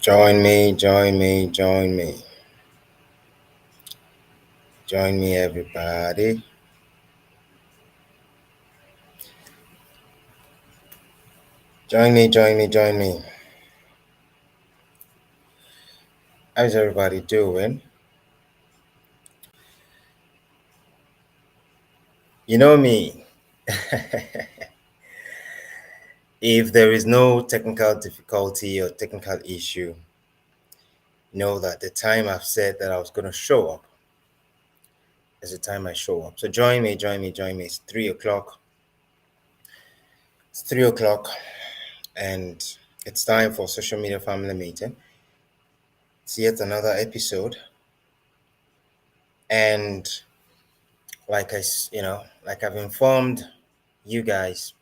Join me, join me, join me. Join me, everybody. Join me, join me, join me. How's everybody doing? You know me. If there is no technical difficulty or technical issue, know that the time I've said that I was going to show up is the time I show up. So join me, join me, join me. It's 3 o'clock. It's 3 o'clock, and it's time for social media family meeting. It's yet another episode, and like I've informed you guys,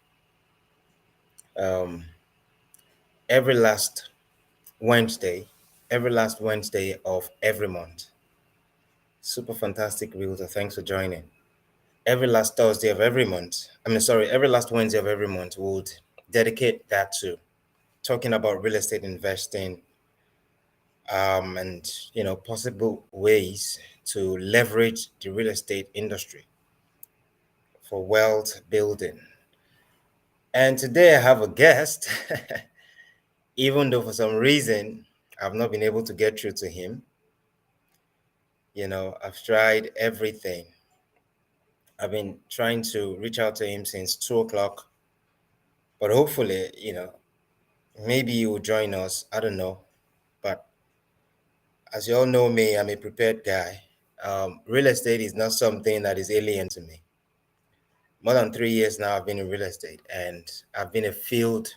um, every last Wednesday, every last Wednesday of every month. Super fantastic realtor. Thanks for joining. Every last Thursday of every month. Every last Wednesday of every month, we'll dedicate that to talking about real estate investing, and possible ways to leverage the real estate industry for wealth building. And today I have a guest, even though for some reason I've not been able to get through to him. I've tried everything. I've been trying to reach out to him since 2 o'clock, but hopefully, maybe he will join us. I don't know. But as you all know me, I'm a prepared guy. Real estate is not something that is alien to me. More than 3 years now, I've been in real estate, and I've been a field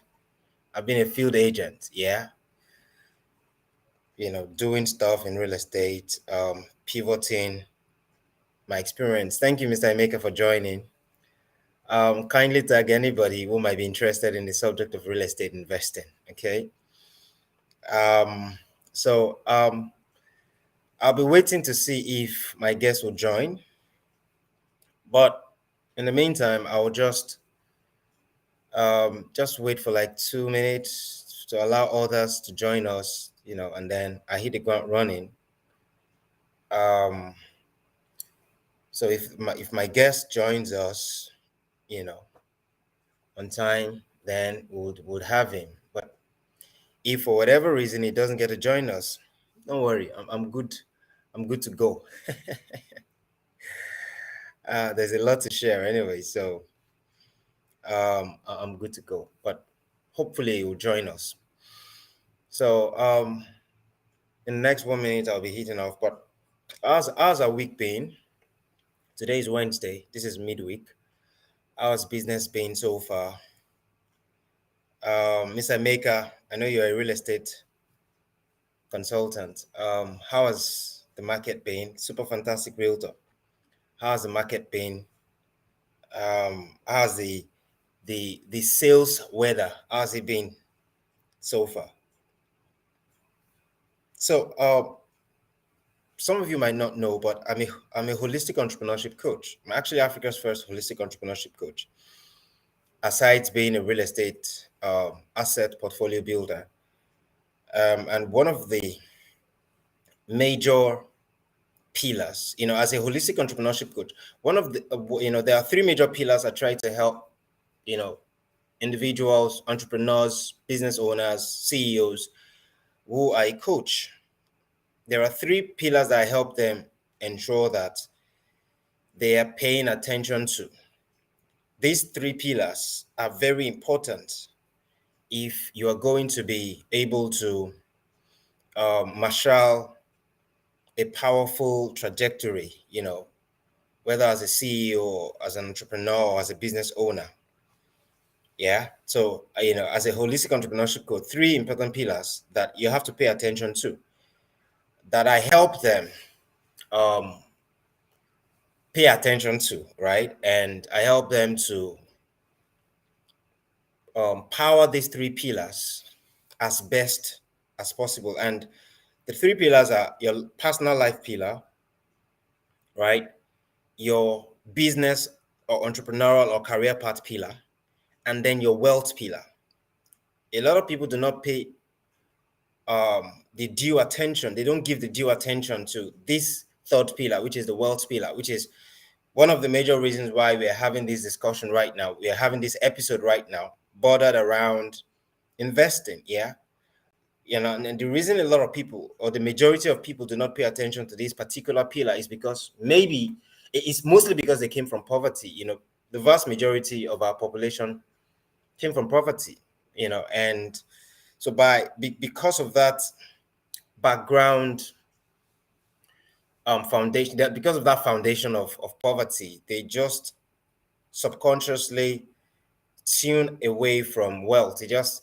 agent. Yeah. Doing stuff in real estate, pivoting my experience. Thank you, Mr. Emeka, for joining. Kindly tag anybody who might be interested in the subject of real estate investing. Okay. So I'll be waiting to see if my guest will join. But in the meantime, I will just wait for like 2 minutes to allow others to join us, and then I hit the ground running. So if my guest joins us, on time, then would have him. But if for whatever reason he doesn't get to join us, don't worry, I'm good. I'm good to go. There's a lot to share anyway, so I'm good to go. But hopefully he will join us. So in the next 1 minute I'll be hitting off. But how's our week been? Today is Wednesday. This is midweek. How's business been so far? Mr. Maker, I know you're a real estate consultant. How has the market been? Super fantastic realtor. How's the market been? How's the sales weather? How's it been so far? So some of you might not know, but I'm a holistic entrepreneurship coach. I'm actually Africa's first holistic entrepreneurship coach. Aside being a real estate asset portfolio builder, and one of the major pillars, as a holistic entrepreneurship coach, one of the there are three major pillars I try to help individuals, entrepreneurs, business owners, CEOs who I coach. There are three pillars that I help them ensure that they are paying attention to. These three pillars are very important if you are going to be able to marshal a powerful trajectory, whether as a CEO, as an entrepreneur, or as a business owner. Yeah. So, as a holistic entrepreneurship coach, three important pillars that you have to pay attention to that I help them pay attention to, right? And I help them to power these three pillars as best as possible. And the three pillars are your personal life pillar, right? Your business or entrepreneurial or career path pillar, and then your wealth pillar. A lot of people do not pay the due attention. They don't give the due attention to this third pillar, which is the wealth pillar, which is one of the major reasons why we are having this discussion right now. We are having this episode right now, bordered around investing. Yeah. And the reason a lot of people, or the majority of people, do not pay attention to this particular pillar is because maybe it's mostly because they came from poverty. The vast majority of our population came from poverty, and so because of that background, foundation, that because of that foundation of poverty, they just subconsciously tune away from wealth. They just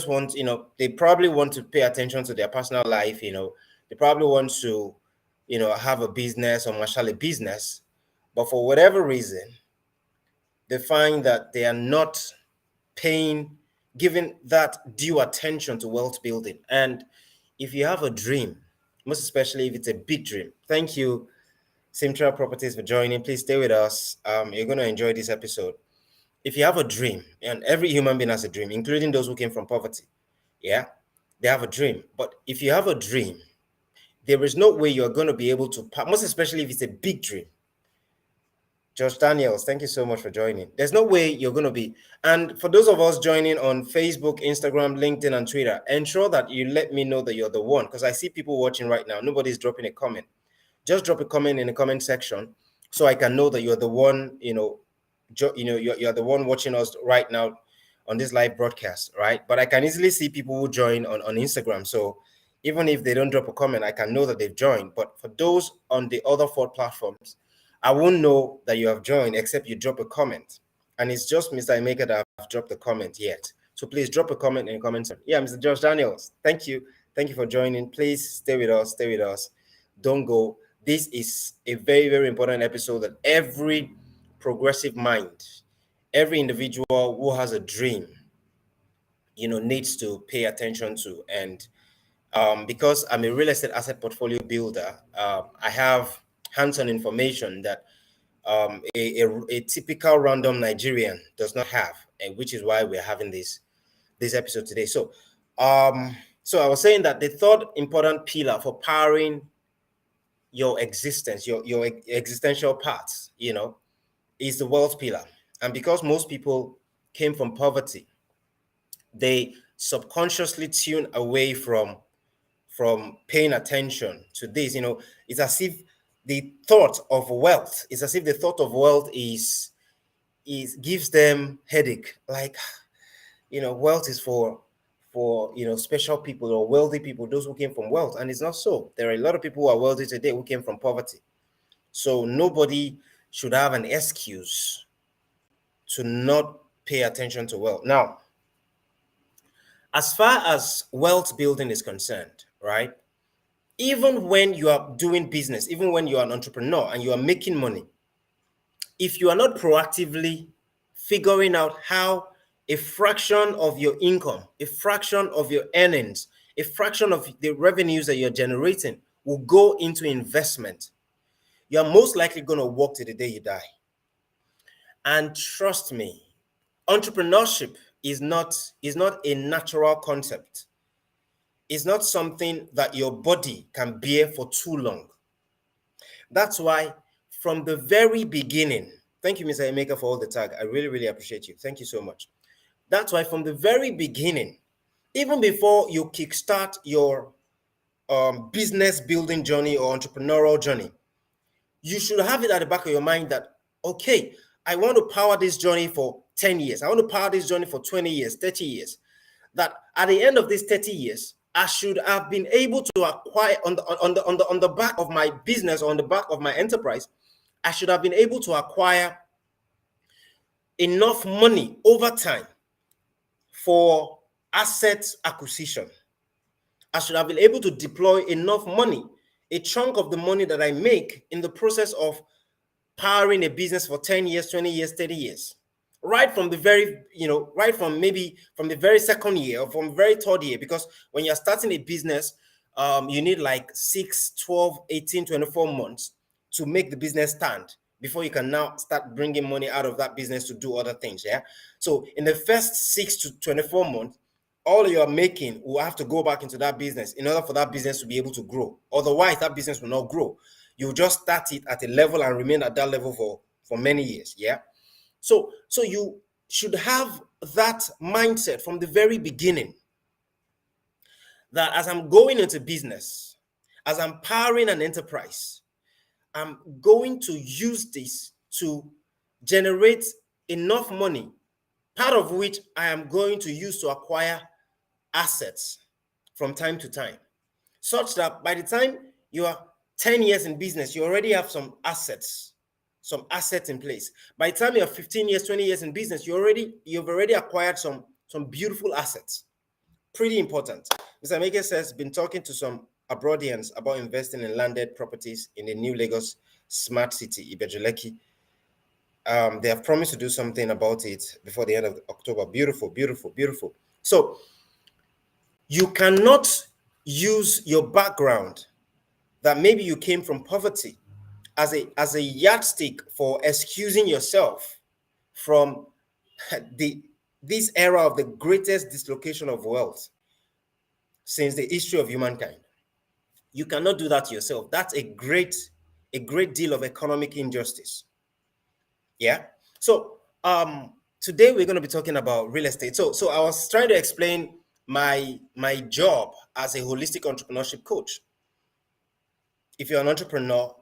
want, they probably want to pay attention to their personal life. They probably want to, have a business or marshal a business, but for whatever reason, they find that they are not paying, giving that due attention to wealth building. And if you have a dream, most especially if it's a big dream, thank you, Simtra Properties, for joining. Please stay with us. You're going to enjoy this episode. If you have a dream, and every human being has a dream, including those who came from poverty, yeah, they have a dream. But if you have a dream, there is no way you're going to be able to, most especially if it's a big dream. Josh Daniels, thank you so much for joining. There's no way you're going to be. And for those of us joining on Facebook, Instagram, LinkedIn, and Twitter, ensure that you let me know that you're the one, because I see people watching right now. Nobody's dropping a comment. Just drop a comment in the comment section so I can know that you're the one, you're the one watching us right now on this live broadcast, right? But I can easily see people who join on Instagram. So even if they don't drop a comment, I can know that they've joined. But for those on the other four platforms, I won't know that you have joined except you drop a comment. And it's just Mr. Emeka that I've dropped a comment yet. So please drop a comment in the comment section. Yeah, Mr. Josh Daniels, thank you. Thank you for joining. Please stay with us. Stay with us. Don't go. This is a very, very important episode that every progressive mind, every individual who has a dream, needs to pay attention to. And because I'm a real estate asset portfolio builder, I have hands-on information that a typical random Nigerian does not have, and which is why we're having this episode today. So I was saying that the third important pillar for powering your existence, your existential paths, is the wealth pillar. And because most people came from poverty, they subconsciously tune away from paying attention to this. It's as if the thought of wealth is gives them headache. Like, wealth is for special people or wealthy people, those who came from wealth. And it's not so. There are a lot of people who are wealthy today who came from poverty. So nobody should have an excuse to not pay attention to wealth. Now, as far as wealth building is concerned, right? Even when you are doing business, even when you are an entrepreneur and you are making money, if you are not proactively figuring out how a fraction of your income, a fraction of your earnings, a fraction of the revenues that you're generating will go into investment, you're most likely going to work to the day you die. And trust me, entrepreneurship is not a natural concept. It's not something that your body can bear for too long. That's why from the very beginning, thank you, Mr. Emeka, for all the tag. I really, really appreciate you. Thank you so much. That's why from the very beginning, even before you kickstart your business building journey or entrepreneurial journey, you should have it at the back of your mind that, okay, I want to power this journey for 10 years. I want to power this journey for 20 years, 30 years. That at the end of these 30 years, I should have been able to acquire on the back of my business, or on the back of my enterprise, I should have been able to acquire enough money over time for asset acquisition. I should have been able to deploy enough money, a chunk of the money that I make in the process of powering a business for 10 years, 20 years, 30 years. Right from the very, right from maybe from the very second year or from the very third year, because when you're starting a business, you need like 6, 12, 18, 24 months to make the business stand before you can now start bringing money out of that business to do other things. Yeah. So in the first 6 to 24 months, all you are making will have to go back into that business in order for that business to be able to grow. Otherwise, that business will not grow. You just start it at a level and remain at that level for many years. Yeah. So you should have that mindset from the very beginning, that as I'm going into business, as I'm powering an enterprise, I'm going to use this to generate enough money, part of which I am going to use to acquire assets from time to time, such that by the time you are 10 years in business, you already have some assets in place. By the time you're 15 years, 20 years in business, you've already acquired some beautiful assets. Pretty important. Mr. Meke says, been talking to some abroadians about investing in landed properties in the new Lagos smart city, Ibejuleki. They have promised to do something about it before the end of October. Beautiful, beautiful, beautiful. So you cannot use your background, that maybe you came from poverty, as a yardstick for excusing yourself from this era of the greatest dislocation of wealth since the history of humankind. You cannot do that to yourself. That's a great deal of economic injustice. Yeah. So today we're going to be talking about real estate. So I was trying to explain my job as a holistic entrepreneurship coach. If you're an entrepreneur,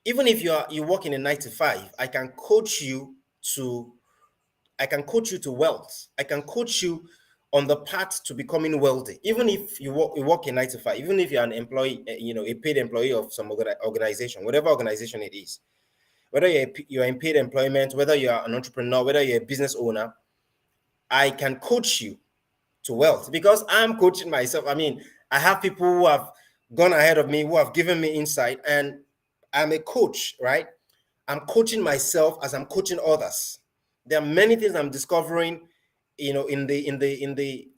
even if you work in a 9 to 5, I can coach you to wealth. I can coach you on the path to becoming wealthy. Even if you work in 9 to 5, even if you're an employee, a paid employee of some organization, whatever organization it is, whether you're in paid employment, whether you're an entrepreneur, whether you're a business owner, I can coach you to wealth, because I'm coaching myself. I mean, I have people who have gone ahead of me, who have given me insight, and I'm a coach, right? I'm coaching myself as I'm coaching others. There are many things I'm discovering, in the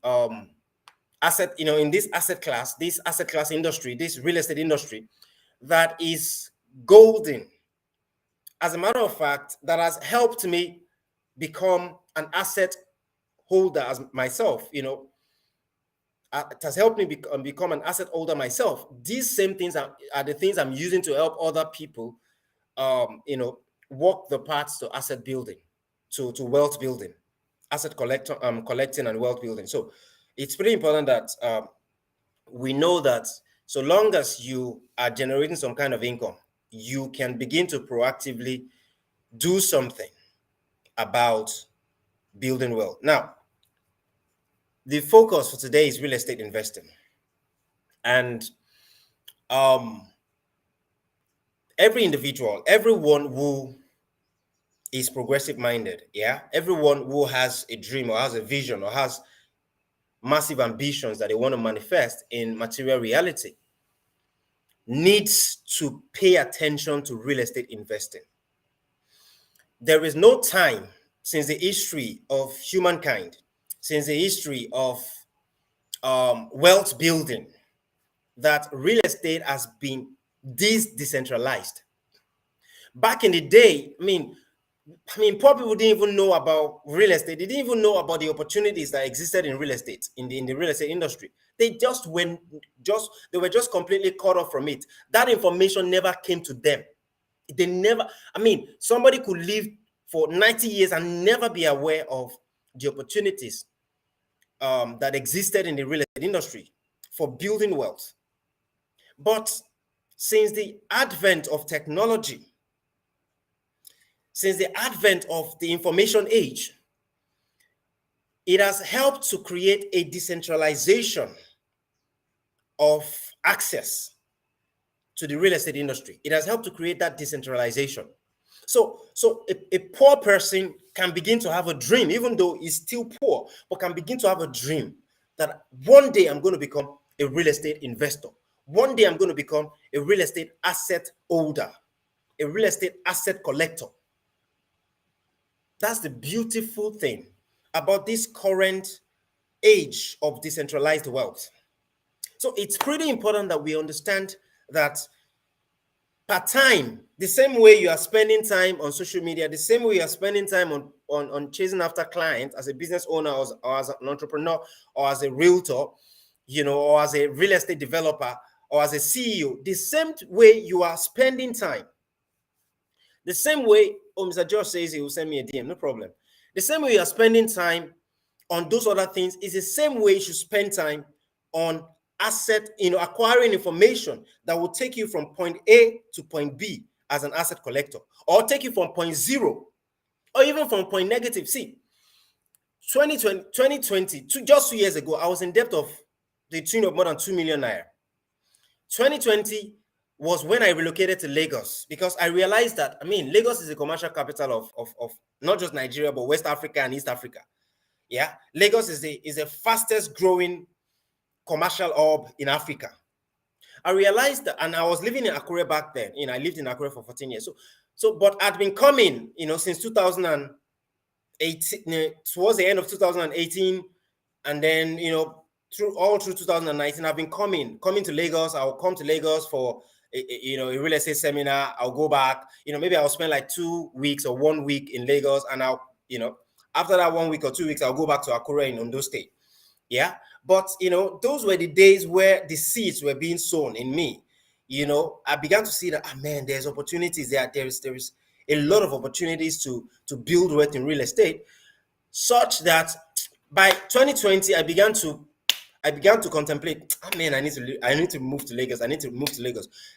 asset, in this asset class industry, this real estate industry, that is golden. As a matter of fact, that has helped me become an asset holder as myself. It has helped me become an asset holder myself. These same things are the things I'm using to help other people, walk the paths to asset building, to wealth building, asset collecting and wealth building. So it's pretty important that we know that so long as you are generating some kind of income, you can begin to proactively do something about building wealth. Now, the focus for today is real estate investing. And every individual, everyone who is progressive minded, everyone who has a dream or has a vision or has massive ambitions that they want to manifest in material reality, needs to pay attention to real estate investing. There is no time since the history of humankind, since the history of wealth building, that real estate has been this decentralized. Back in the day, I mean, poor people didn't even know about real estate. They didn't even know about the opportunities that existed in real estate, in the real estate industry. They were just completely cut off from it. That information never came to them. They never, somebody could live for 90 years and never be aware of the opportunities that existed in the real estate industry for building wealth. But since the advent of technology, since the advent of the information age, it has helped to create a decentralization of access to the real estate industry. It has helped to create that decentralization. So a poor person can begin to have a dream, even though he's still poor, but can begin to have a dream that one day I'm going to become a real estate investor. One day I'm going to become a real estate asset holder, a real estate asset collector. That's the beautiful thing about this current age of decentralized wealth. So it's pretty important that we understand that per time, the same way you are spending time on social media, the same way you are spending time on chasing after clients as a business owner, or as an entrepreneur, or as a realtor, or as a real estate developer, or as a CEO, the same way you are spending time, the same way, Mr. George says he will send me a DM, no problem. The same way you are spending time on those other things is the same way you should spend time on asset, acquiring information that will take you from point A to point B as an asset collector, or take you from point zero, or even from point negative. See, 2020, just 2 years ago, I was in debt of the tune of more than 2 million naira. 2020 was when I relocated to Lagos, because I realized that, Lagos is a commercial capital of not just Nigeria, but West Africa and East Africa. Yeah, Lagos is the fastest growing commercial hub in Africa. I realized that, and I was living in Akure back then. I lived in Akure for 14 years. But I'd been coming, since 2018, towards the end of 2018, and then, through 2019, I've been coming to Lagos. I'll come to Lagos for a real estate seminar. I'll go back, maybe I'll spend like 2 weeks or 1 week in Lagos, and I'll, after that 1 week or 2 weeks, I'll go back to Akure in Ondo State. Yeah. But, those were the days where the seeds were being sown in me. I began to see that, man, there's opportunities there. There is a lot of opportunities to build wealth in real estate, such that by 2020, I began to contemplate, man, I need to move to Lagos.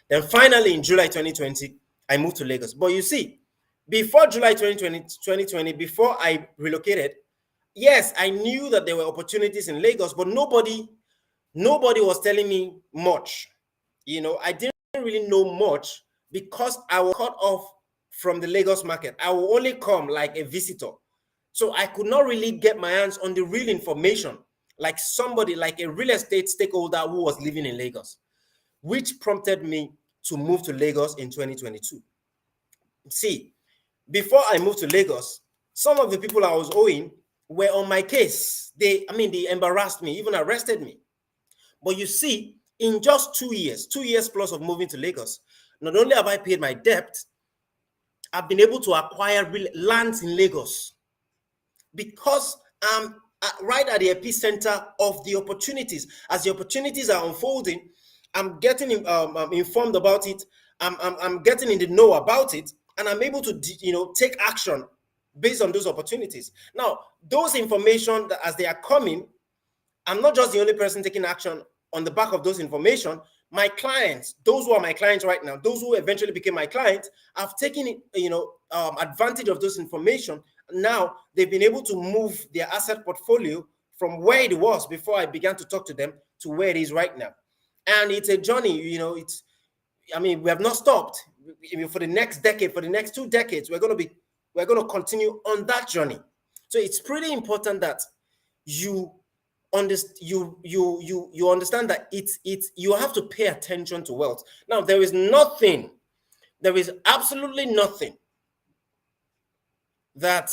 Then finally, in July 2020, I moved to Lagos. But you see, before July 2020, before I relocated, yes, I knew that there were opportunities in Lagos, but nobody was telling me much. I didn't really know much, because I was cut off from the Lagos market. I will only come like a visitor. So I could not really get my hands on the real information, like somebody, like a real estate stakeholder who was living in Lagos, which prompted me to move to Lagos in 2022. See, before I moved to Lagos, some of the people I was owing were on my case. They embarrassed me, even arrested me. But you see, in just 2 years plus of moving to Lagos, not only have I paid my debt, I've been able to acquire lands in Lagos, because I'm right at the epicenter of the opportunities. As the opportunities are unfolding, I'm getting informed about it. I'm getting in the know about it, and I'm able to take action based on those opportunities. Now, those information that as they are coming, I'm not just the only person taking action on the back of those information. My clients, those who are my clients right now, those who eventually became my clients, have taken advantage of those information. Now they've been able to move their asset portfolio from where it was before I began to talk to them to where it is right now. And it's a journey. We have not stopped. For the next decade, for the next 2 decades, we're going to continue on that journey. So it's pretty important that you understand that you have to pay attention to wealth. Now, there is absolutely nothing that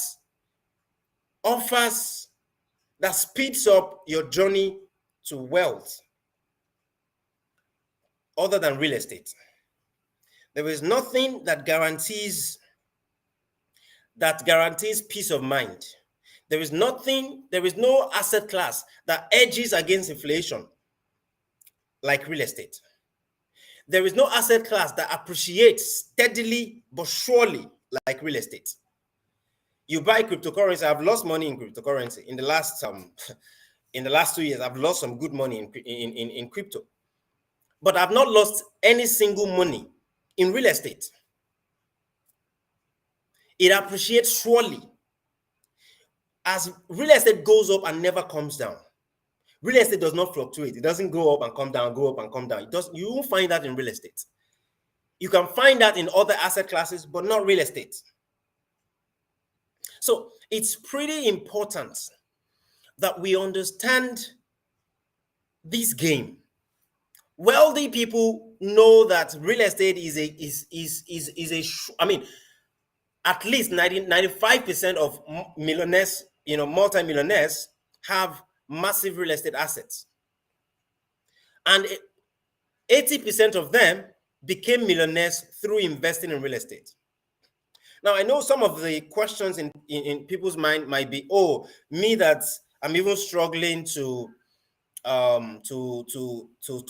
speeds up your journey to wealth other than real estate. There is nothing that guarantees peace of mind. There is no asset class that edges against inflation like real estate. There is no asset class that appreciates steadily but surely like real estate. You buy cryptocurrency. I've lost money in cryptocurrency in the last 2 years. I've lost some good money in crypto, but I've not lost any single money in real estate. It appreciates surely. As real estate goes up and never comes down. Real estate does not fluctuate. It doesn't go up and come down, go up and come down. You won't find that in real estate. You can find that in other asset classes, but not real estate. So it's pretty important that we understand this game. Wealthy people know that real estate is at least 95% of millionaires, multi-millionaires have massive real estate assets. And 80% of them became millionaires through investing in real estate. Now, I know some of the questions in people's mind might be, oh, me that I'm even struggling to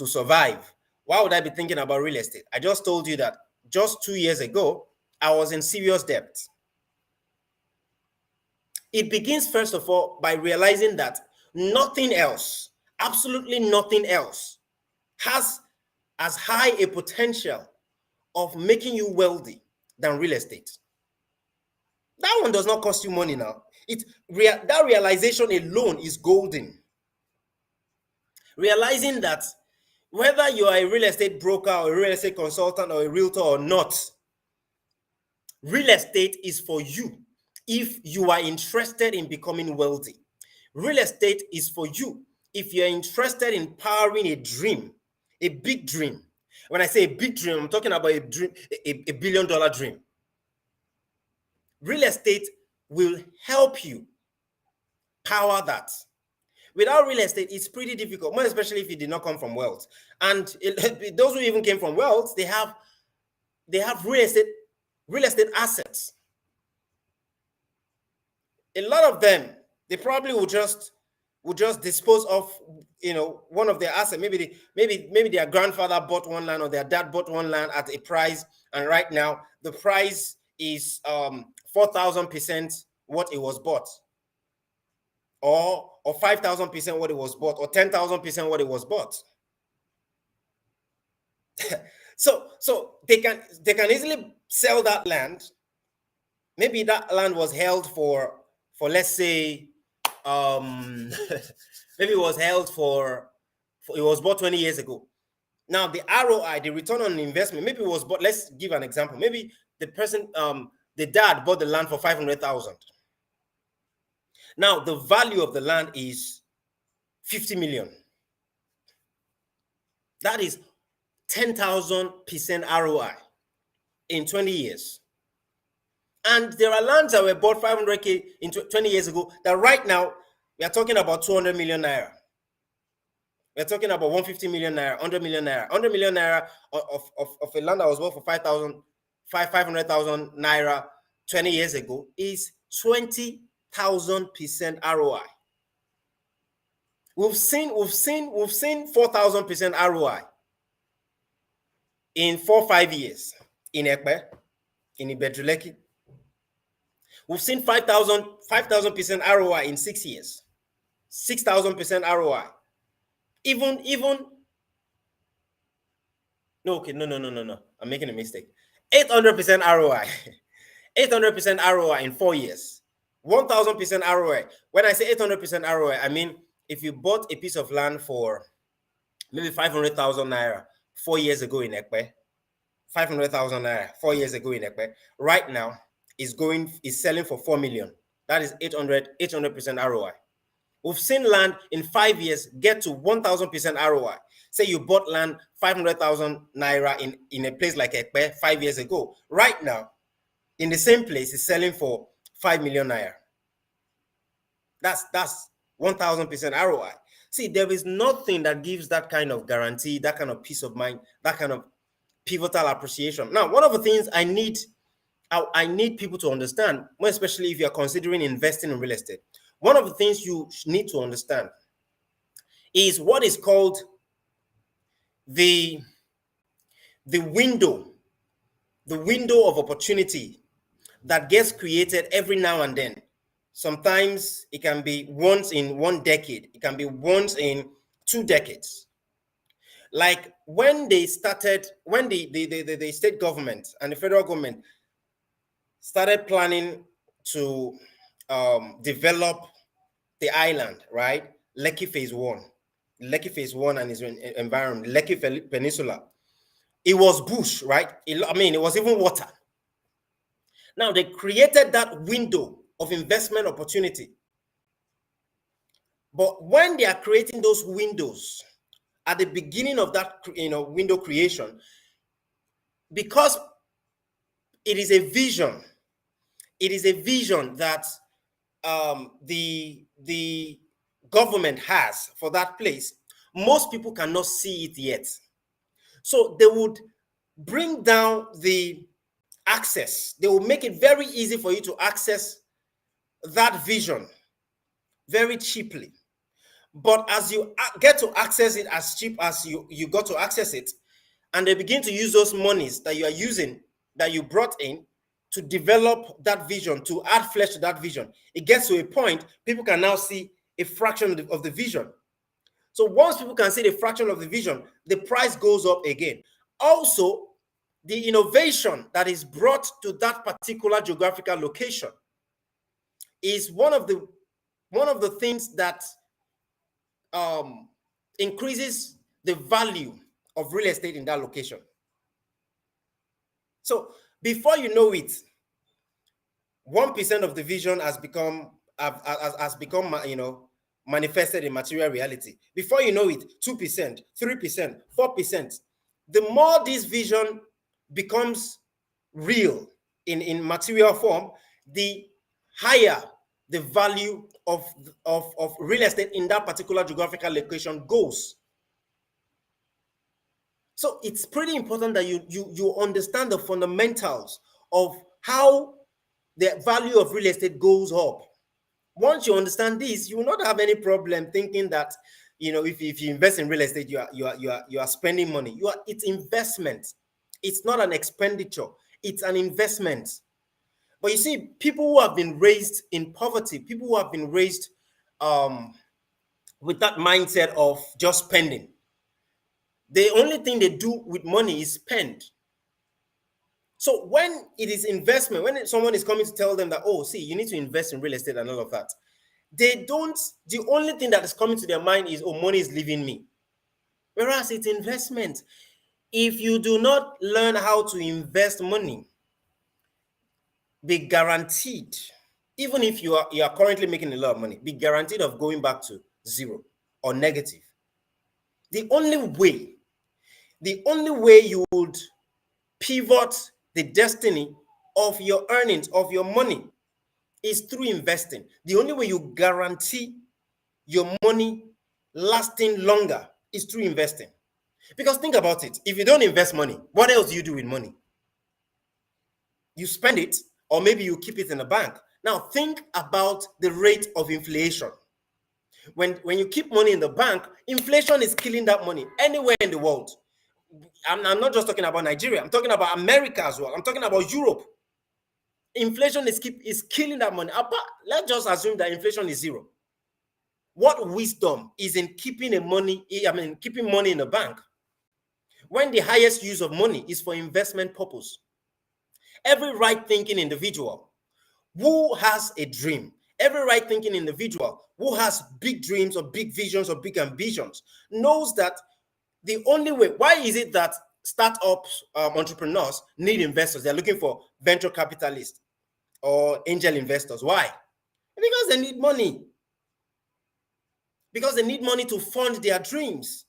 survive. Why would I be thinking about real estate? I just told you that just 2 years ago, I was in serious debt. It begins, first of all, by realizing that nothing else, absolutely nothing else, has as high a potential of making you wealthy than real estate. That one does not cost you money now. That realization alone is golden. Realizing that whether you are a real estate broker or a real estate consultant or a realtor or not, real estate is for you if you are interested in becoming wealthy. Real estate is for you if you're interested in powering a dream, a big dream. When I say a big dream, I'm talking about a dream, a billion-dollar dream. Real estate will help you power that. Without real estate, it's pretty difficult, more especially if you did not come from wealth. And those who even came from wealth, they have real estate assets. A lot of them, they probably will just dispose of one of their assets. Maybe their grandfather bought one land or their dad bought one land at a price, and right now the price is 4,000% what it was bought, or 5,000% what it was bought, or 10,000% what it was bought. so they can easily sell that land. Maybe that land was held for let's say maybe it was held for it was bought 20 years ago. Now the ROI, the return on investment, maybe it was bought, let's give an example. Maybe the person, the dad bought the land for 500,000. Now the value of the land is 50 million. That is 10,000% ROI in 20 years. And there are lands that were bought 500K in 20 years ago that right now we are talking about 200 million naira. We're talking about 150 million naira, 100 million naira. 100 million naira of a land that was bought for 500,000 naira 20 years ago is 20,000% ROI. We've seen 4,000% ROI in 4-5 years in Ekpe, in Ibedruleki. We've seen 5,000% ROI in 6 years, 6,000% ROI. Even no, okay, no. I'm making a mistake. 800% ROI, 800% ROI in 4 years, 1,000% ROI. When I say 800% ROI, I mean if you bought a piece of land for maybe 500,000 naira 4 years ago in Ekpe, 500,000 naira 4 years ago in Ekpe, right now is selling for 4 million. That is 800% ROI. We've seen land in 5 years get to 1,000% ROI. Say you bought land 500,000 naira in a place like Ekpe 5 years ago. Right now, in the same place, it's selling for 5 million naira. That's 1,000% ROI. See, there is nothing that gives that kind of guarantee, that kind of peace of mind, that kind of pivotal appreciation. Now, one of the things I need people to understand, more especially if you're considering investing in real estate, one of the things you need to understand is what is called the window of opportunity that gets created every now and then. Sometimes it can be once in 1 decade. It can be once in 2 decades. Like when the state government and the federal government started planning to develop the island, right? Lekki Phase 1 and its environment, Lekki Peninsula. It was bush, right? It was even water. Now they created that window of investment opportunity. But when they are creating those windows at the beginning of that window creation, because it is a vision that the government has for that place, most people cannot see it yet. So they would bring down the access. They will make it very easy for you to access that vision very cheaply. But as you get to access it as cheap as you got to access it, and they begin to use those monies that you are using, that you brought in to develop that vision, to add flesh to that vision, it gets to a point people can now see a fraction of the vision. So once people can see the fraction of the vision, the price goes up again. Also, the innovation that is brought to that particular geographical location is one of the things that increases the value of real estate in that location. So before you know it, 1% of the vision has become manifested in material reality. Before you know it, 2%, 3%, 4%. The more this vision becomes real in material form, the higher the value of real estate in that particular geographical location goes. So it's pretty important that you understand the fundamentals of how the value of real estate goes up. Once you understand this, you will not have any problem thinking that, if you invest in real estate, you are spending money. It's investment. It's not an expenditure. It's an investment. But you see, people who have been raised in poverty, people who have been raised with that mindset of just spending, the only thing they do with money is spend. So when it is investment, when someone is coming to tell them that, oh, see, you need to invest in real estate and all of that, the only thing that is coming to their mind is, oh, money is leaving me. Whereas it's investment. If you do not learn how to invest money, be guaranteed, even if you are currently making a lot of money, be guaranteed of going back to zero or negative. The only way you would pivot the destiny of your earnings, of your money, is through investing. The only way you guarantee your money lasting longer is through investing. Because think about it. If you don't invest money, what else do you do with money? You spend it, or maybe you keep it in a bank. Now think about the rate of inflation. When you keep money in the bank, inflation is killing that money anywhere in the world. I'm not just talking about Nigeria. I'm talking about America as well. I'm talking about Europe. Inflation is killing that money. Let's just assume that inflation is zero. What wisdom is in keeping money in a bank when the highest use of money is for investment purpose? Every right-thinking individual who has a dream, every right-thinking individual who has big dreams or big visions or big ambitions knows that the only way, why is it that startups, entrepreneurs need investors? They're looking for venture capitalists or angel investors. Why? Because they need money. Because they need money to fund their dreams.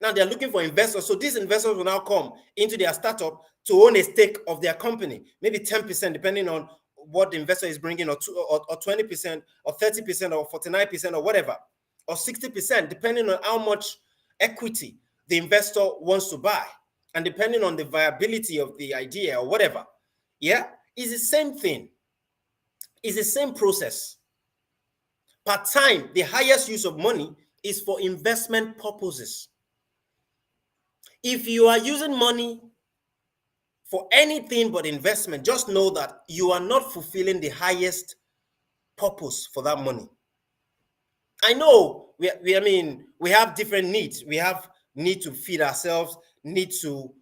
Now they're looking for investors. So these investors will now come into their startup to own a stake of their company, maybe 10%, depending on what the investor is bringing, or 20%, or 30%, or 49%, or whatever, or 60%, depending on how much equity the investor wants to buy, and depending on the viability of the idea or whatever. Yeah, it's the same thing. It's the same process. Per time, the highest use of money is for investment purposes. If you are using money for anything but investment, just know that you are not fulfilling the highest purpose for that money. I know we have different needs. We have need to feed ourselves, need to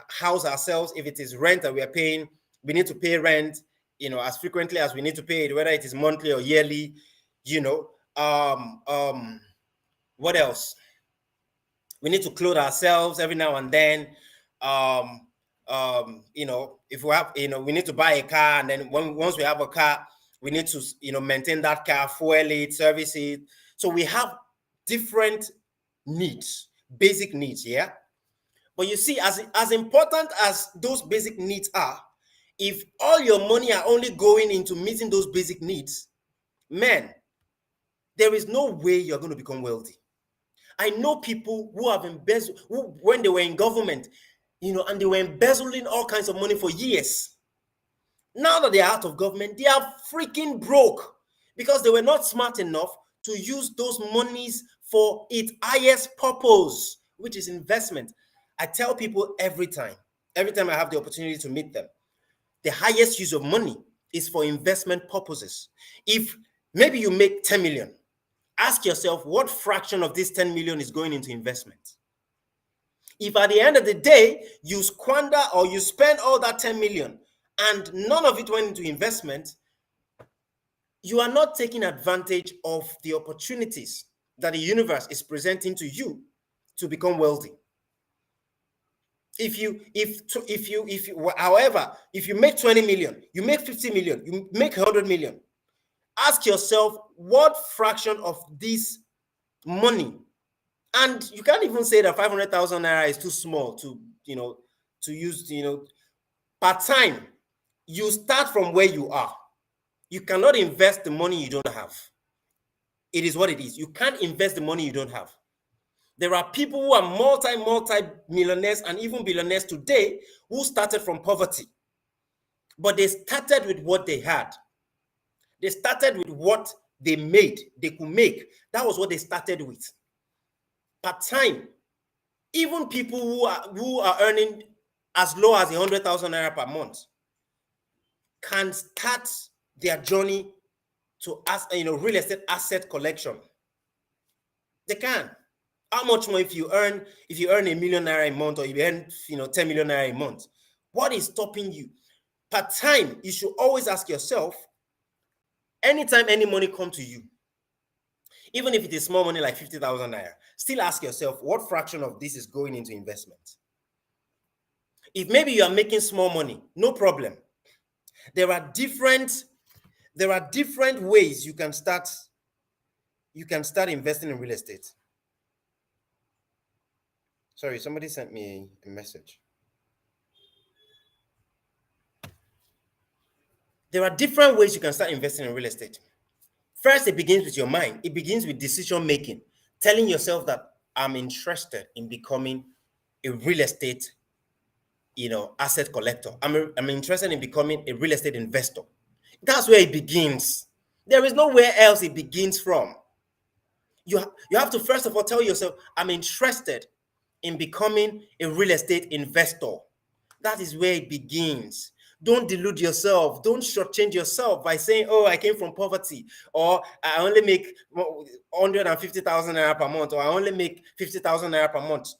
house ourselves. If it is rent that we are paying, we need to pay rent, as frequently as we need to pay it, whether it is monthly or yearly. What else? We need to clothe ourselves every now and then. If we have, we need to buy a car, and then once we have a car, we need to, maintain that car, fuel it, service it. So we have different needs, basic needs, yeah? But you see, as important as those basic needs are, if all your money are only going into meeting those basic needs, man, there is no way you're going to become wealthy. I know people who have invested, who, when they were in government, and they were embezzling all kinds of money for years. Now that they're out of government, they are freaking broke because they were not smart enough to use those monies for its highest purpose, which is investment. I tell people every time I have the opportunity to meet them, the highest use of money is for investment purposes. If maybe you make 10 million, ask yourself what fraction of this 10 million is going into investment. If at the end of the day, you squander or you spend all that 10 million and none of it went into investment, you are not taking advantage of the opportunities that the universe is presenting to you to become wealthy. However, if you make 20 million, you make 50 million, you make 100 million, ask yourself what fraction of this money, and you can't even say that 500,000 naira is too small to use, part time. You start from where you are. You cannot invest the money you don't have. It is what it is. You can't invest the money you don't have. There are people who are multi-millionaires and even billionaires today who started from poverty. But they started with what they had. They started with what they could make. That was what they started with. Part-time. Even people who are earning as low as 100,000 naira per month can start their journey to real estate asset collection. They can. How much more if you earn $1 million a month, or you earn 10 million naira a month? What is stopping you? Part time, you should always ask yourself, anytime any money comes to you, even if it is small money like 50,000 naira, still ask yourself what fraction of this is going into investment. If maybe you are making small money, no problem. There are different ways you can start investing in real estate. Sorry, somebody sent me a message. There are different ways you can start investing in real estate. First, it begins with your mind. It begins with decision making, telling yourself that I'm interested in becoming a real estate, asset collector. I'm interested in becoming a real estate investor. That's where it begins. There is nowhere else it begins from. You have to first of all tell yourself, I'm interested in becoming a real estate investor. That is where it begins. Don't delude yourself. Don't shortchange yourself by saying, oh, I came from poverty, or I only make 150,000 naira per month, or I only make 50,000 naira per month.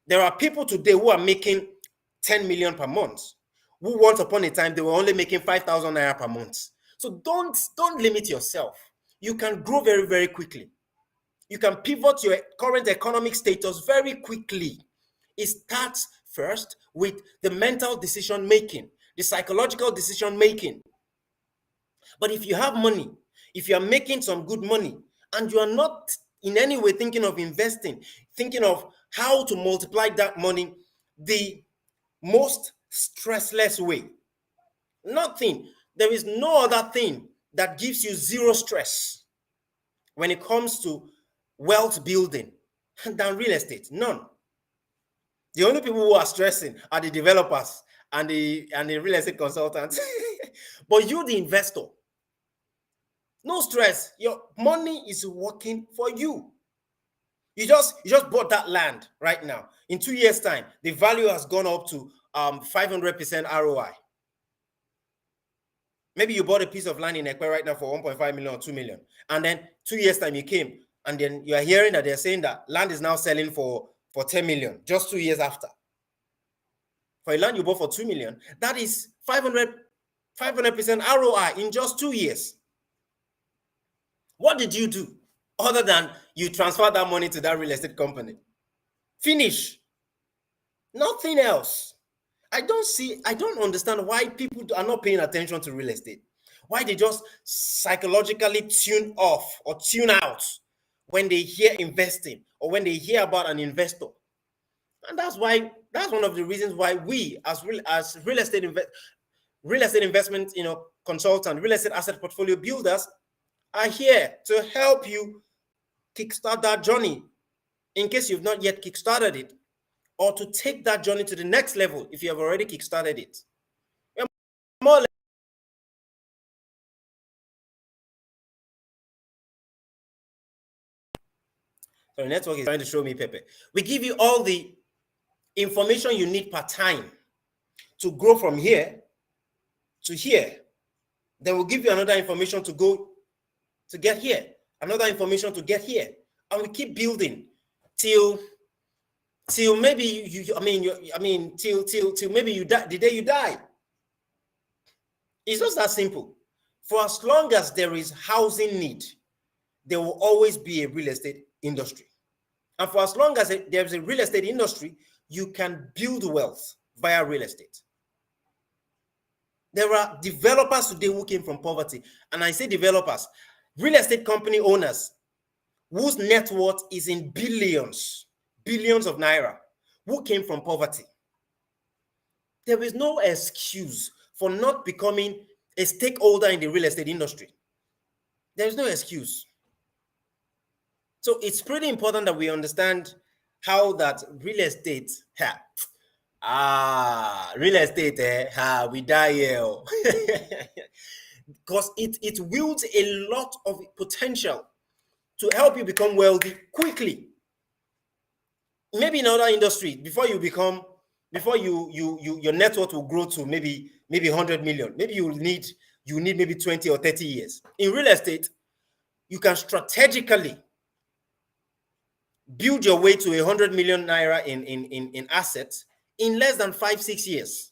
There are people today who are making 10 million per month, who once upon a time, they were only making 5,000 naira per month. So don't limit yourself. You can grow very, very quickly. You can pivot your current economic status very quickly. It starts first with the mental decision making, the psychological decision making. But if you have money, if you are making some good money, and you are not in any way thinking of investing, thinking of how to multiply that money the most stressless way, nothing. There is no other thing that gives you zero stress when it comes to wealth building than real estate. None. The only people who are stressing are the developers and the real estate consultants. But you, the investor, no stress. Your money is working for you. You just bought that land right now. In 2 years' time, the value has gone up to 500% ROI. Maybe you bought a piece of land in Ekpe right now for 1.5 million or 2 million. And then 2 years' time you came, and then you are hearing that they're saying that land is now selling for 10 million just 2 years after. For a land you bought for 2 million, that is 500% ROI in just 2 years. What did you do other than you transfer that money to that real estate company? Finish. Nothing else. I don't understand why people are not paying attention to real estate. Why they just psychologically tune off or tune out when they hear investing or when they hear about an investor. And that's one of the reasons why we as real estate investment, consultant, real estate asset portfolio builders are here to help you kickstart that journey in case you've not yet kickstarted it, or to take that journey to the next level if you have already kickstarted it. More or less, so the network is trying to show me Pepe. We give you all the information you need per time to grow from here to here. Then we'll give you another information to go to get here, another information to get here, and we keep building till maybe till maybe you die, the day you die. It's just that simple. For as long as there is housing need, there will always be a real estate industry. And for as long as there's a real estate industry, you can build wealth via real estate. There are developers today who came from poverty. And I say developers, real estate company owners whose net worth is in billions of naira, who came from poverty. There is no excuse for not becoming a stakeholder in the real estate industry. There is no excuse. So it's pretty important that we understand how that real estate, we die here. Because it wields a lot of potential to help you become wealthy quickly. Maybe in other industry, before your net worth will grow to maybe 100 million. Maybe you need maybe 20 or 30 years. In real estate, you can strategically build your way to 100 million naira in assets in less than 5-6 years.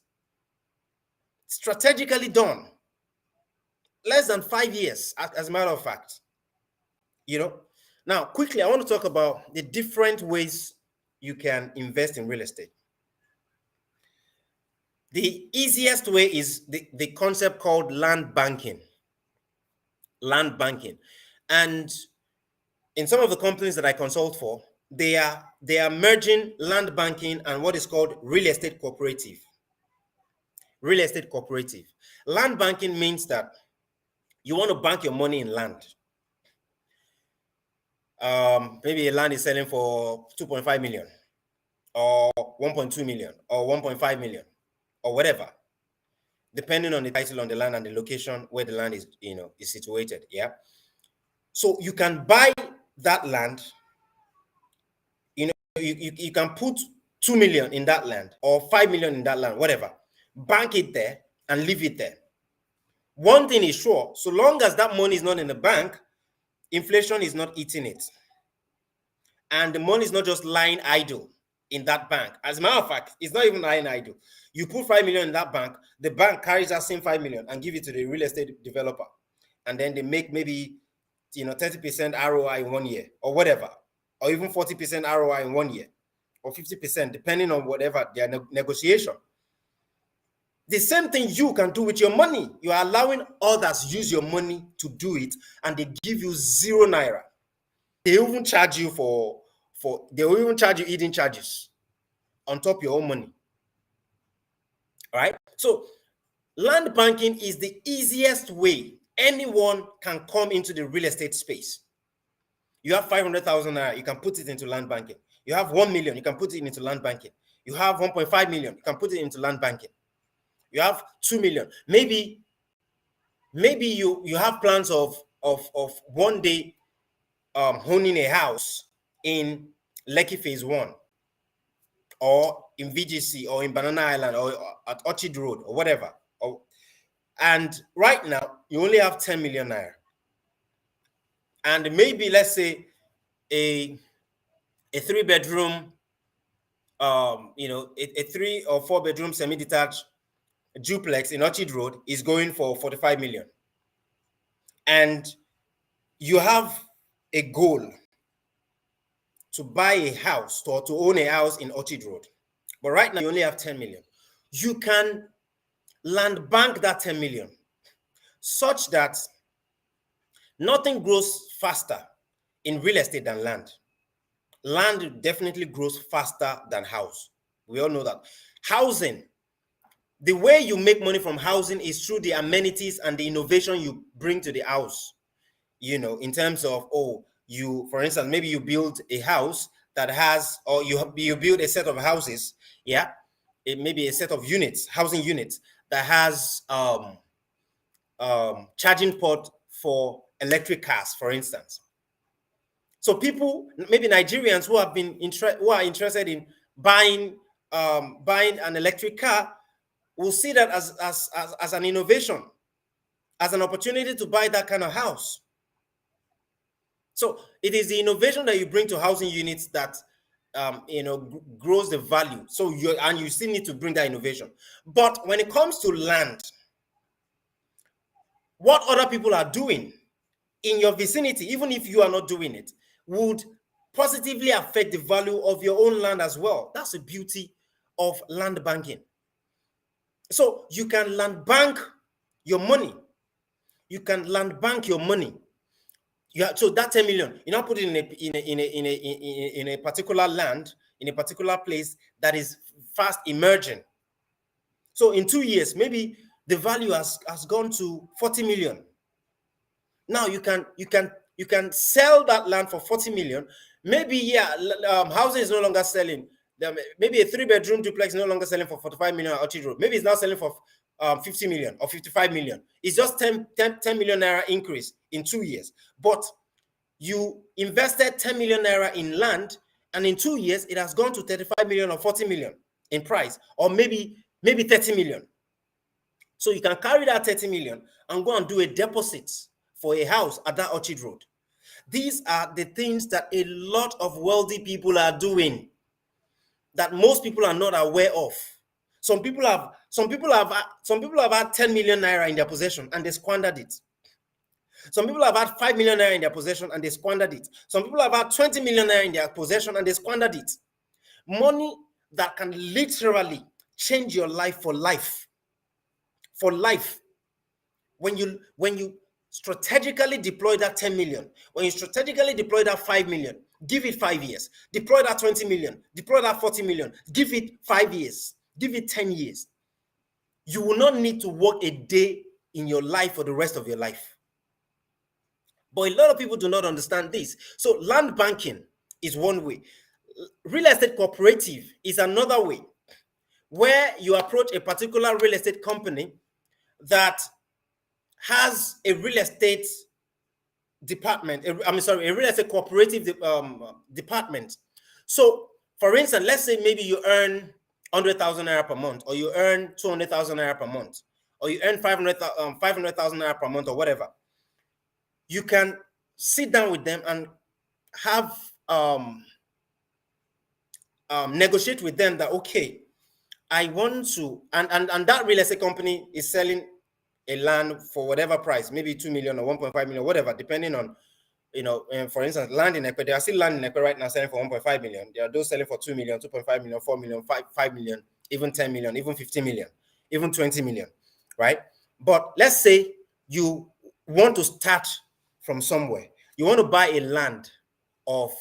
Strategically done. Less than 5 years, as a matter of fact. Now, quickly, I want to talk about the different ways you can invest in real estate. The easiest way is the concept called land banking. Land banking. And in some of the companies that I consult for, they are merging land banking and what is called real estate cooperative. Real estate cooperative. Land banking means that you want to bank your money in land. Maybe a land is selling for 2.5 million or 1.2 million or 1.5 million or whatever, depending on the title on the land and the location where the land is situated. Yeah. So you can buy that land. You can put 2 million in that land or 5 million in that land, whatever. Bank it there and leave it there. One thing is sure, so long as that money is not in the bank, inflation is not eating it. And the money is not just lying idle in that bank. As a matter of fact, it's not even lying idle. You put 5 million in that bank, the bank carries that same 5 million and give it to the real estate developer. And then they make maybe 30% ROI in 1 year or whatever, or even 40% ROI in 1 year, or 50%, depending on whatever their negotiation. The same thing you can do with your money. You are allowing others use your money to do it, and they give you 0 naira. They even charge you they will even charge you hidden charges on top of your own money. All right. So land banking is the easiest way anyone can come into the real estate space. You have 500,000 naira, you can put it into land banking. You have 1 million, you can put it into land banking. You have 1.5 million, you can put it into land banking. You have 2 million. Maybe you have plans of one day owning a house in Lekki Phase 1 or in VGC or in Banana Island or at Orchard Road or whatever. And right now, you only have 10 million naira. And maybe, let's say, a 3-bedroom, a 3 or 4 bedroom semi-detached duplex in Orchard Road is going for 45 million. And you have a goal to buy a house or to own a house in Orchard Road. But right now, you only have 10 million. You can land bank that 10 million such that nothing grows faster in real estate than land. Land definitely grows faster than house. We all know that. Housing, the way you make money from housing is through the amenities and the innovation you bring to the house. In terms of, for instance, maybe you build a house that has, or you build a set of houses, yeah, it may be a set of units, housing units that has charging port for electric cars, for instance. So people, maybe Nigerians who have been who are interested in buying buying an electric car, will see that as an innovation, as an opportunity to buy that kind of house. So it is the innovation that you bring to housing units that grows the value. So you still need to bring that innovation. But when it comes to land, what other people are doing in your vicinity, even if you are not doing it, would positively affect the value of your own land as well. That's the beauty of land banking. So you can land bank your money. You can land bank your money. So that 10 million, you now put it in a particular land, in a particular place that is fast emerging. So in 2 years, maybe the value has gone to 40 million. Now you can sell that land for 40 million. Maybe housing is no longer selling. Maybe a 3-bedroom duplex is no longer selling for 45 million at Orchard Road. Maybe it's now selling for 50 million or 55 million. It's just 10 million naira increase in 2 years. But you invested 10 million naira in land, and in 2 years it has gone to 35 million or 40 million in price, or maybe 30 million. So you can carry that 30 million and go and do a deposit for a house at that Orchard Road. These are the things that a lot of wealthy people are doing that most people are not aware of. Some people have had 10 million naira in their possession and they squandered it. Some people have had 5 million naira in their possession and they squandered it. Some people have had 20 million naira in their possession and they squandered it. Money that can literally change your life for life. For life. When you strategically deploy that 10 million, when you strategically deploy that 5 million, give it 5 years. Deploy that 20 million, deploy that 40 million, give it 5 years, give it 10 years. You will not need to work a day in your life for the rest of your life. But a lot of people do not understand this. So land banking is one way. Real estate cooperative is another way, where you approach a particular real estate company that has a real estate department, a real estate cooperative department. So, for instance, let's say maybe you earn 100,000 naira per month, or you earn 200,000 naira per month, or you earn 500,000 naira per month, or whatever. You can sit down with them and have negotiate with them that, okay, I want to, and that real estate company is selling a land for whatever price, maybe 2 million or 1.5 million, whatever, depending on, for instance, land in Ekpe. There are still land in Ekpe right now selling for 1.5 million. There are those selling for 2 million, 2.5 million, 4 million, 5 million, even 10 million, even 15 million, even 20 million, right? But let's say you want to start from somewhere. You want to buy a land of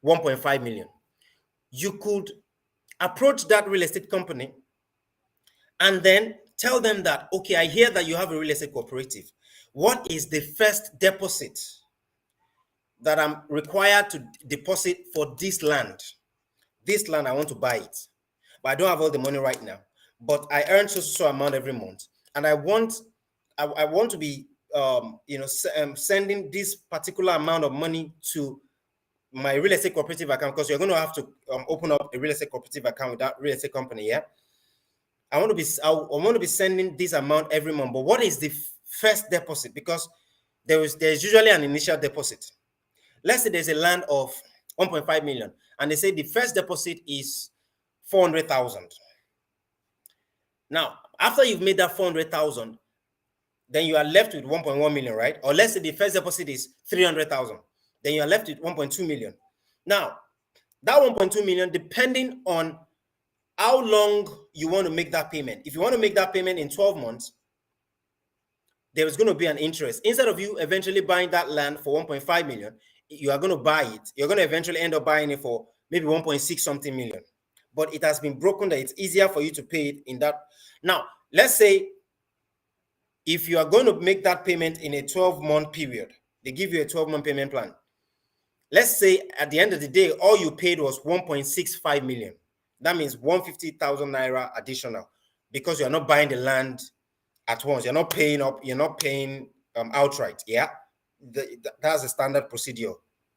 1.5 million. You could approach that real estate company and then tell them that, okay, I hear that you have a real estate cooperative. What is the first deposit that I'm required to deposit for this land? This land, I want to buy it, but I don't have all the money right now. But I earn so amount every month, and I want to be sending this particular amount of money to my real estate cooperative account, because you're going to have to open up a real estate cooperative account with that real estate company. Yeah, I want to be sending this amount every month. But what is the first deposit? Because there's usually an initial deposit. Let's say there's a land of 1.5 million, and they say the first deposit is 400,000. Now, after you've made that 400,000, then you are left with 1.1 million, right? Or let's say the first deposit is 300,000, then you are left with 1.2 million. Now, that 1.2 million, depending on how long you want to make that payment. If you want to make that payment in 12 months, there is going to be an interest. Instead of you eventually buying that land for 1.5 million, you are going to buy it. You're going to eventually end up buying it for maybe 1.6 something million. But it has been broken that it's easier for you to pay it in that. Now, let's say if you are going to make that payment in a 12-month period, they give you a 12-month payment plan. let's say at the end of the day, all you paid was 1.65 million. That means 150,000 naira additional, because you're not buying the land at once. You're not paying up. You're not paying outright. Yeah, that's a standard procedure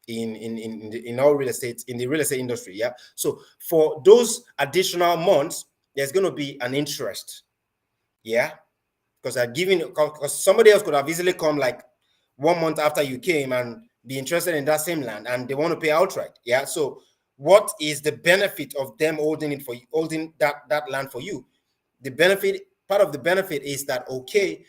in all real estate, in the real estate industry. Yeah. So for those additional months, there's going to be an interest. Yeah, because they're giving, because somebody else could have easily come like 1 month after you came and be interested in that same land, and they want to pay outright. Yeah. So what is the benefit of them holding it for you, holding that land for you? The benefit, part of the benefit is that, okay,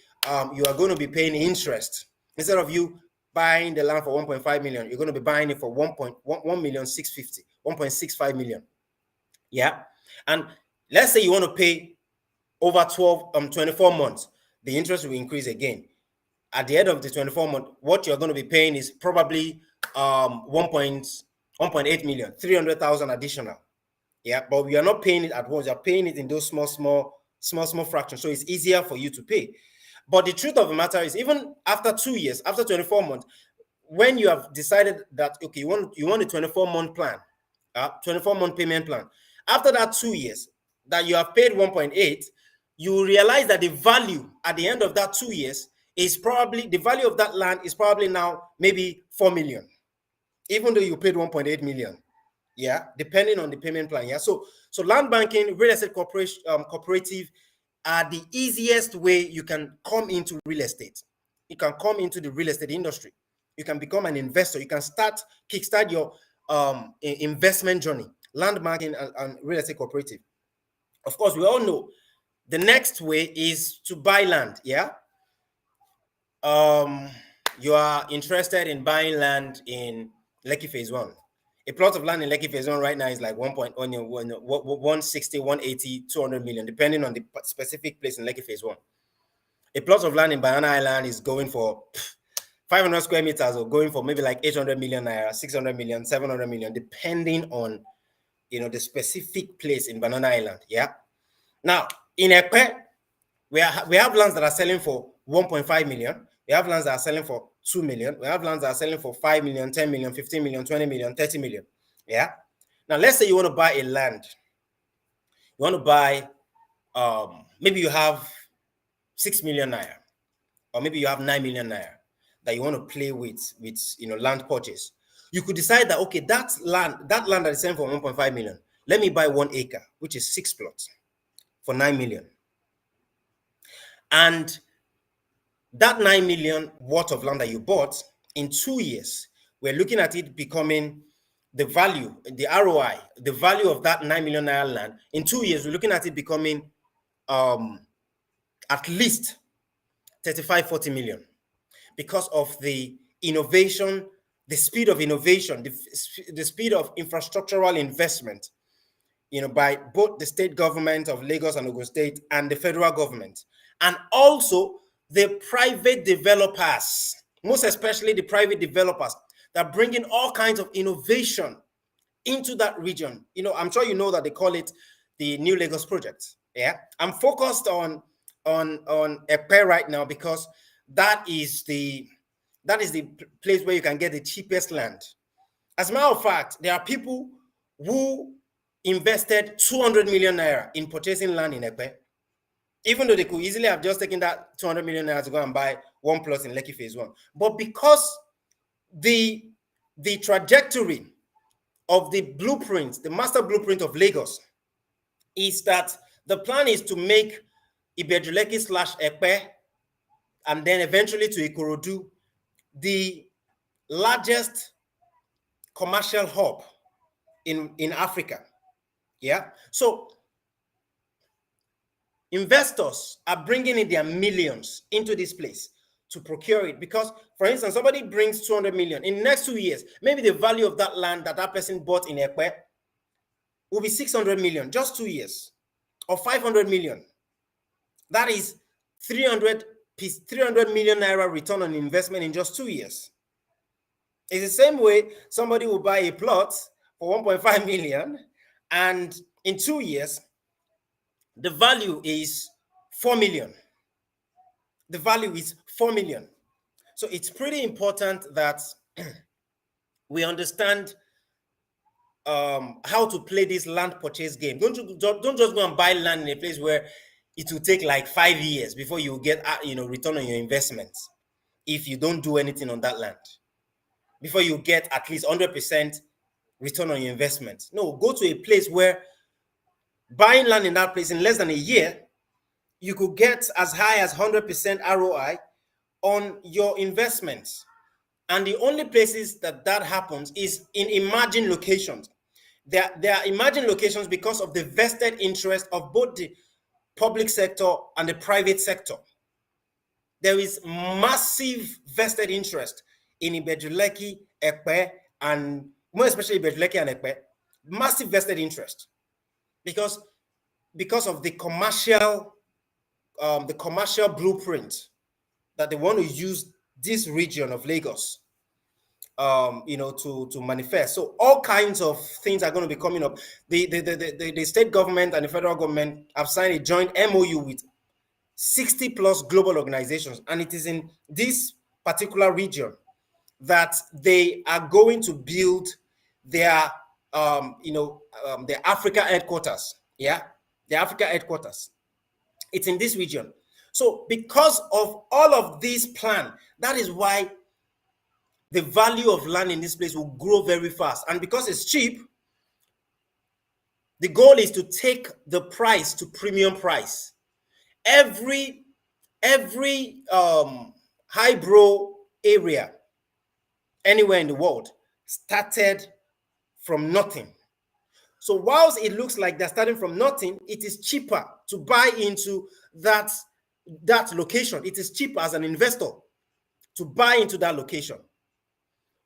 you are going to be paying interest. Instead of you buying the land for 1.5 million, you're going to be buying it for 1,650,000, 1.65 million. Yeah. And let's say you want to pay over 24 months, the interest will increase again. At the end of the 24 month, what you're going to be paying is probably 1.8 million, 300,000 additional. Yeah, but we are not paying it at once. You're paying it in those small fractions, so it's easier for you to pay. But the truth of the matter is, even after 2 years, after 24 months, when you have decided that, okay, you want a 24-month plan, 24-month payment plan, after that 2 years that you have paid 1.8, you realize that the value at the end of that 2 years is probably, the value of that land is probably now maybe 4 million, even though you paid 1.8 million. Yeah, depending on the payment plan. Yeah, so land banking, real estate corporation, cooperative are the easiest way you can come into real estate. You can come into the real estate industry. You can become an investor. You can kickstart your investment journey. Land banking and real estate cooperative. Of course, we all know the next way is to buy land. Yeah. You are interested in buying land in Lekki Phase 1. A plot of land in Lekki Phase 1 right now is like 160, 180, 200 million, depending on the specific place in Lekki Phase 1. A plot of land in Banana Island is going for 500 square meters, or going for maybe like 800 million naira, 600 million, 700 million, depending on, the specific place in Banana Island. Yeah. Now, in Ekpe, we have lands that are selling for 1.5 million. We have lands that are selling for 2 million. We have lands that are selling for 5 million, 10 million, 15 million, 20 million, 30 million. Yeah. Now, let's say you want to buy a land. You want to buy, maybe you have 6 million naira, or maybe you have 9 million naira that you want to play with land purchase. You could decide that, okay, that land that is selling for 1.5 million, let me buy 1 acre, which is 6 plots, for 9 million. And that 9 million worth of land that you bought, in 2 years, we're looking at it becoming the value, the ROI, the value of that 9 million naira land. In 2 years, we're looking at it becoming at least 35, 40 million, because of the innovation, the speed of innovation, the speed of infrastructural investment, by both the state government of Lagos and Ogun State and the federal government, and also the private developers, most especially the private developers that are bringing all kinds of innovation into that region. I'm sure you know that they call it the New Lagos Project. Yeah, I'm focused on Epe right now, because that is the place where you can get the cheapest land. As a matter of fact, there are people who invested 200 million naira in purchasing land in Epe, even though they could easily have just taken that 200 million naira to go and buy 1 plot in Lekki Phase 1. But because the trajectory of the blueprint, the master blueprint of Lagos, is that the plan is to make Ibejuleki / Epe, and then eventually to Ikorodu, the largest commercial hub in Africa. Yeah. So investors are bringing in their millions into this place to procure it, because, for instance, somebody brings 200 million in the next 2 years, maybe the value of that land that person bought in Epe will be 600 million, just 2 years, or 500 million. That is 300 million naira return on investment in just 2 years. It's the same way somebody will buy a plot for 1.5 million, and in 2 years, the value is 4 million. The value is 4 million. So it's pretty important that We understand how to play this land purchase game. Don't just go and buy land in a place where it will take like 5 years before you get return on your investments. If you don't do anything on that land, before you get at least 100% return on your investment. No, go to a place where buying land in that place in less than a year, you could get as high as 100% ROI on your investments. And the only places that happens is in emerging locations. There are emerging locations because of the vested interest of both the public sector and the private sector. There is massive vested interest in Ibejuleki, Ekpe, and more especially Ibejuleki and Ekpe. Massive vested interest because of the commercial blueprint that they want to use this region of Lagos to manifest. So all kinds of things are going to be coming up. The state government and the federal government have signed a joint MOU with 60 plus global organizations, and it is in this particular region that they are going to build their their Africa headquarters. Yeah, the Africa headquarters. It's in this region. So because of all of this plan, that is why the value of land in this place will grow very fast. And because it's cheap, the goal is to take the price to premium price. Every highbrow area anywhere in the world started from nothing. So whilst it looks like they're starting from nothing, it is cheaper to buy into that location. It is cheaper as an investor to buy into that location.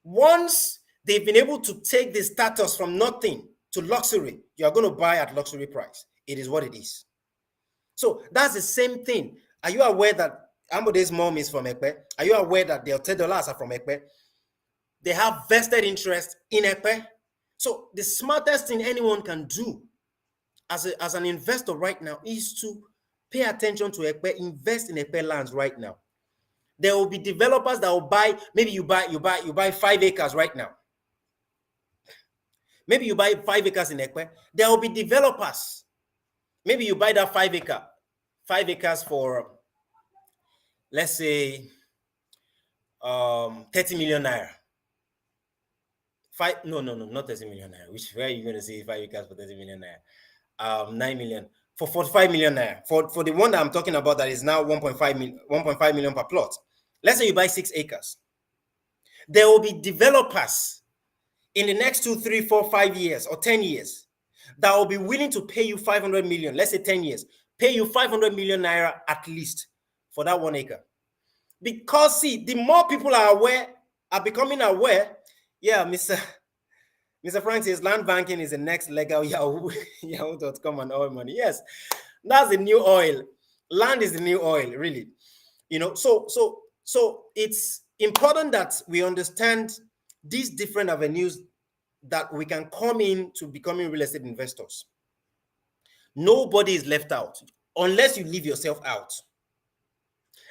Once they've been able to take the status from nothing to luxury, you are going to buy at luxury price. It is what it is. So that's the same thing. Are you aware that Ambode's mom is from Ekpe? Are you aware that the $10 are from Ekpe? They have vested interest in Ekpe. So the smartest thing anyone can do as an investor right now is to pay attention to Ekpe, invest in Ekpe lands right now. There will be developers that will buy, maybe you buy 5 acres right now. Maybe you buy 5 acres in Ekpe. There will be developers. Maybe you buy that 5 acres for, let's say, 30 million naira. Not 30 million naira. Where are you going to see 5 acres for 30 million naira? 9 million. For 45 million naira. For the one that I'm talking about that is now 1.5 million per plot. Let's say you buy 6 acres. There will be developers in the next 2, 3, 4, 5 years or 10 years that will be willing to pay you 500 million. Let's say 10 years. Pay you 500 million naira at least for that 1 acre. Because see, the more people are becoming aware. Yeah, Mr. Frank says land banking is the next legal Yahoo.com and oil money. Yes, that's the new oil. Land is the new oil, really. So it's important that we understand these different avenues that we can come in to becoming real estate investors. Nobody is left out unless you leave yourself out.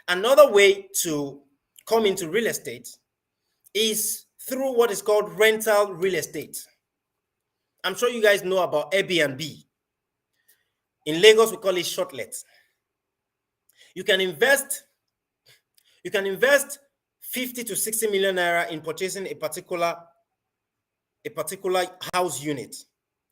Another way to come into real estate is through what is called rental real estate. I'm sure you guys know about Airbnb. In Lagos, we call it shortlet. You can invest 50 to 60 million naira in purchasing a particular house unit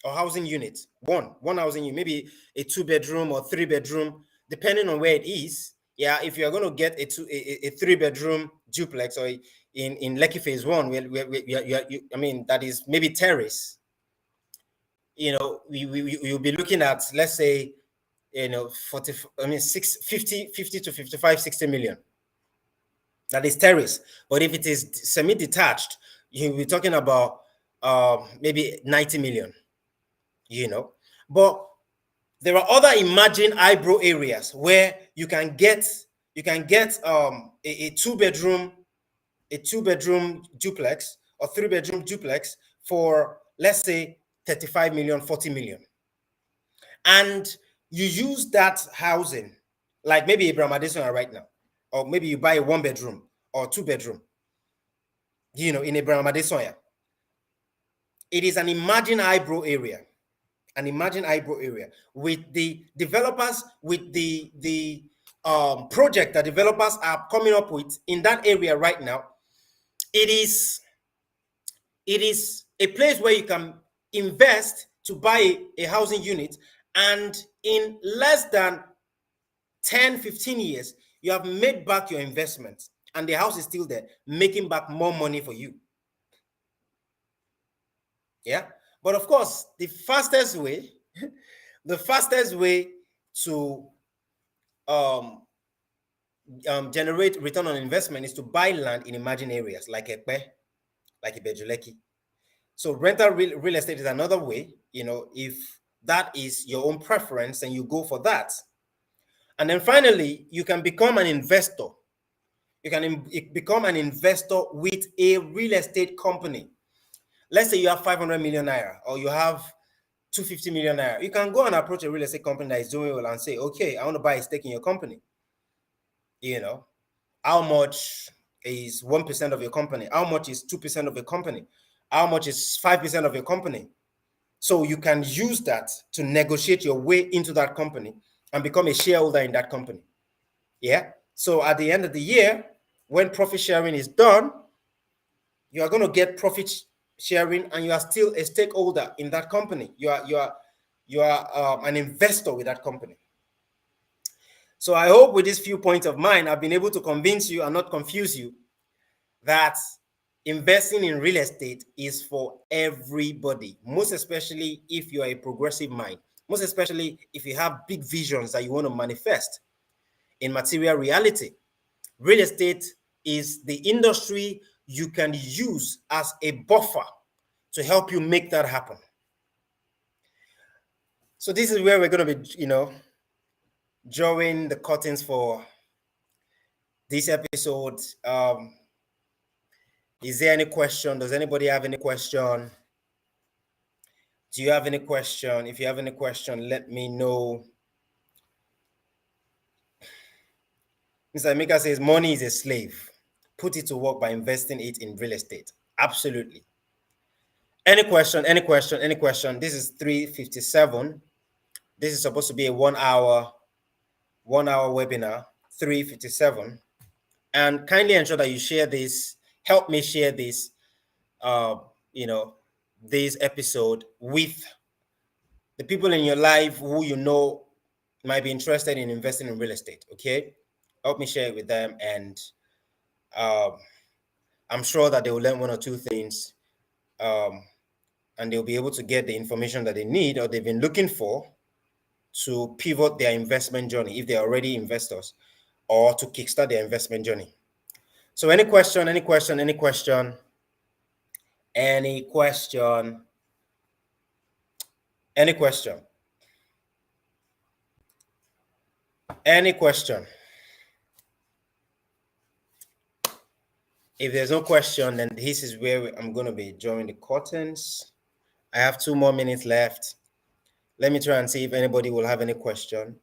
or housing unit. One housing unit, maybe a 2-bedroom or 3-bedroom, depending on where it is. Yeah, if you're going to get a 3-bedroom duplex or in Lekki Phase 1, that is maybe terrace. You'll be looking at, let's say, 50 to 55, 60 million. That is terrace. But if it is semi-detached, you'll be talking about maybe 90 million. But there are other emerging eyebrow areas where you can get a 2-bedroom duplex or 3-bedroom duplex for, let's say, 35 million, 40 million. And you use that housing, like maybe Abraham Adesoya right now, or maybe you buy a 1-bedroom or 2-bedroom, in Abraham Adesoya. It is an Imagine eyebrow area. An Imagine eyebrow area with the developers, with the project that developers are coming up with in that area right now. It is a place where you can invest to buy a housing unit, and in less than 10, 15 years, you have made back your investment, and the house is still there, making back more money for you. Yeah. But of course, the fastest way, the fastest way to um, generate return on investment is to buy land in emerging areas like Ekpe, like Ibejuleki. So rental real estate is another way, if that is your own preference, and you go for that. And then finally, you can become an investor. You can become an investor with a real estate company. Let's say you have 500 million naira, or you have 250 million naira. You can go and approach a real estate company that is doing well and say, okay, I want to buy a stake in your company. How much is 1% of your company? How much is 2% of your company? How much is 5% of your company? So you can use that to negotiate your way into that company and become a shareholder in that company. Yeah. So at the end of the year, when profit sharing is done, you are going to get profit sharing, and you are still a stakeholder in that company. You are an investor with that company. So I hope with these few points of mine, I've been able to convince you and not confuse you that investing in real estate is for everybody, most especially if you are a progressive mind, most especially if you have big visions that you want to manifest in material reality. Real estate is the industry you can use as a buffer to help you make that happen. So this is where we're going to be, drawing the curtains for this episode. Is there any question? Does anybody have any question? Do you have any question? If you have any question, let me know. Mr. Emeka says money is a slave. Put it to work by investing it in real estate. Absolutely. Any question? Any question? Any question? This is 3:57. This is supposed to be a 1 hour webinar. 3:57. And kindly ensure that you share this. Help me share this. This episode with the people in your life who might be interested in investing in real estate. Okay, help me share it with them, and I'm sure that they will learn one or two things, and they'll be able to get the information that they need or they've been looking for to pivot their investment journey if they're already investors, or to kickstart their investment journey. So any question, any question, any question, any question, any question, any question? If there's no question, then this is where I'm going to be drawing the curtains. I have 2 more minutes left. Let me try and see if anybody will have any question.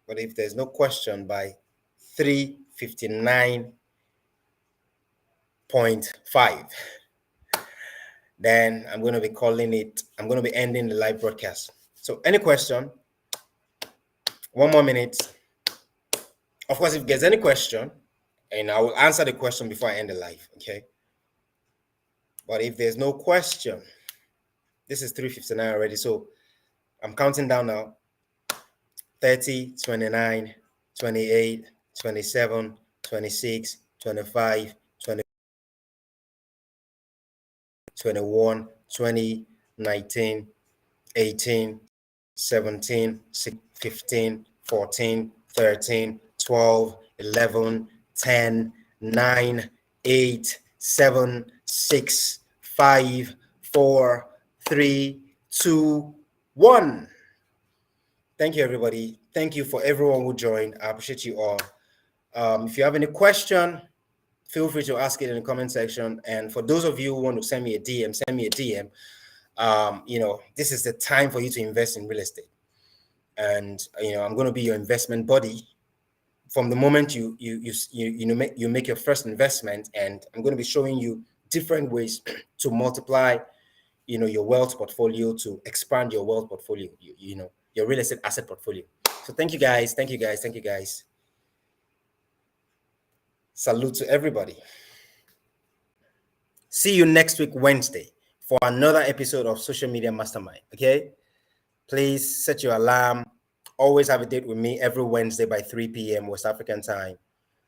But if there's no question by 3:59.5, then I'm going to be I'm going to be ending the live broadcast. So any question? 1 more minute. Of course, if there's any question, and I will answer the question before I end the live, okay? But if there's no question, this is 3:59 already, so I'm counting down now. 30, 29, 28, 27, 26, 25, 20, 21, 20, 19, 18, 17, 16, 15, 14, 13, 12, 11, 10, 9, 8, 7, 6, 5, 4, 3, 2, 1. Thank you, everybody. Thank you for everyone who joined. I appreciate you all. If you have any question, feel free to ask it in the comment section. And for those of you who want to send me a DM, send me a DM. This is the time for you to invest in real estate. And, I'm going to be your investment buddy from the moment you make your first investment. And I'm going to be showing you different ways to multiply, your wealth portfolio, to expand your wealth portfolio, your real estate asset portfolio. So thank you guys, thank you guys, thank you guys. Salute to everybody. See you next week, Wednesday, for another episode of Social Media Mastermind. Okay, please set your alarm. Always have a date with me every Wednesday by 3 p.m. West African time,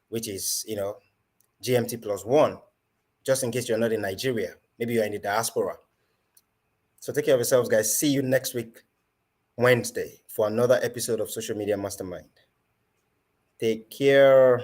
which is GMT +1, just in case you're not in Nigeria. Maybe you're in the diaspora. So take care of yourselves, guys. See you next week, Wednesday, for another episode of Social Media Mastermind. Take care.